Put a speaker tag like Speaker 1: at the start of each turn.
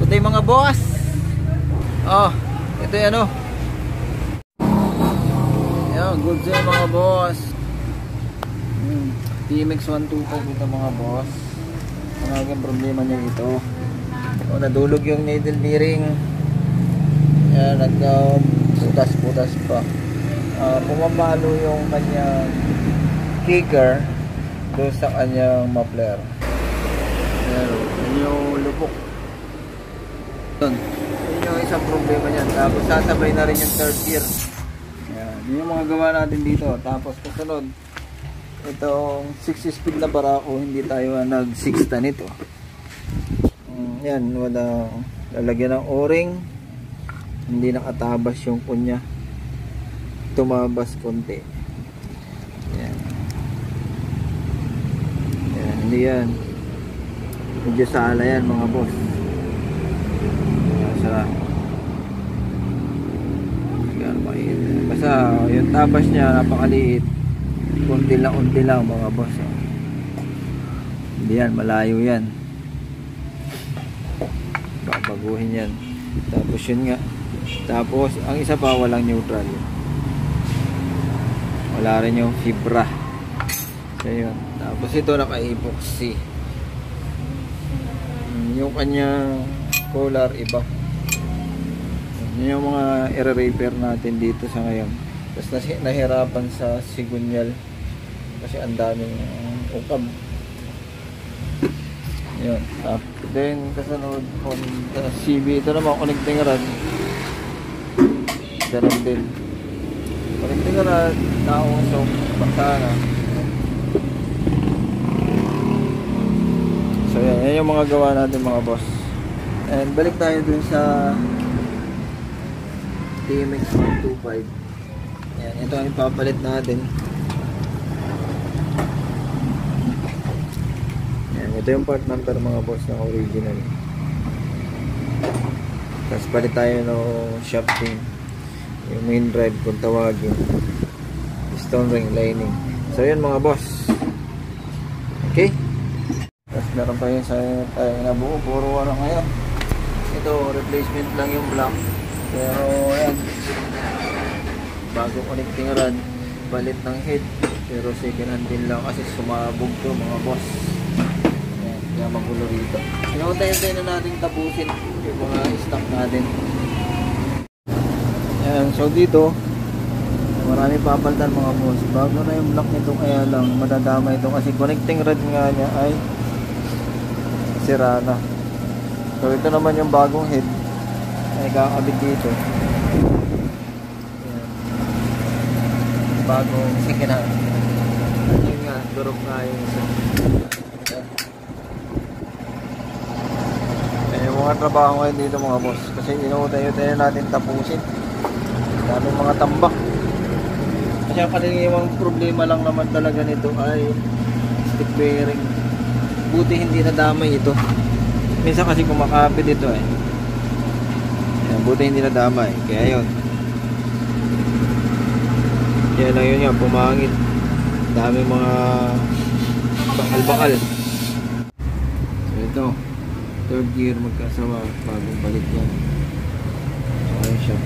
Speaker 1: Good day mga boss. Oh, ito yung ano. Yan, good day mga boss. TMX 125 ito mga boss. Ang aking problema niya ito. O, nadulog yung needle bearing. Yan, nagka-putas-putas pa. Pumapalo yung kanyang kicker doon sa kanyang muffler. Yan, yun yung lupok. Yun yung isang problema niyan. Tapos sasabay na rin yung third gear. Yan, yun yung mga gawa natin dito. Tapos kasunod, itong 6 speed na barako, hindi tayo nag-6 nito. Yan, wala lalagyan ng o-ring. Hindi nakatabas yung kunya. Tumabas konti. Yan. Yan, hindi yan. Medyo sala yan mga boss. Basta yung tabas niya napakaliit. Unti lang mga boss. Hindi yan, malayo yan. Babaguhin yan. Tapos yun nga. Tapos ang isa pa, walang neutral. Wala rin yung fibra. So yun. Tapos ito naka-epoxy. Yung kanyang collar iba. Yun yung mga i-repair natin dito sa ngayon. Tapos nahirapan sa sigunyal kasi ang daming ukab. Yun. Then kasunod on the CB, ito naman connecting rod. Ganun din. Connecting rod, nausok, paksana. So yan yung mga gawa natin mga boss. And balik tayo dun sa TMX 125. Yan, ito ang ipapalit natin. Yan, ito yung part number mga boss ng original. Tapos palit tayo ng shafting. Yung main drive kung tawagin. Stone ring lining. So yun mga boss. Okay. Tapos meron pa yun sa tayo nabuo. Puro ano ngayon. Ito replacement lang yung block. Pero yan, bago connecting rod, balit ng head, pero second hand din lang kasi sumabog to mga boss. Yan, kaya magulo rito. Hinahuntayin na natin tapusin yung mga stock natin. Yan, so dito marami papalitan mga boss. Bago na yung block nito, kaya lang madadama ito kasi connecting rod nga niya ay sira na. So ito naman yung bagong head ay kakabit dito. Ayan. Bagong second hand. Yun nga, durog nga yung isa. Yung mga trabaho ngayon dito mga boss, kasi inuutay-utay natin tapusin. Daming mga tambak. Kasi ang kaniliwang problema lang naman talaga nito ay stick bearing. Buti hindi nadamay ito. Minsan kasi kumakapit ito eh. Buti hindi nadamay. Kaya yun. Kaya lang yun nga, pumangit. Dami mga bakal-bakal. So ito, third gear magkasama. Bagong balik yan. So ayun siya.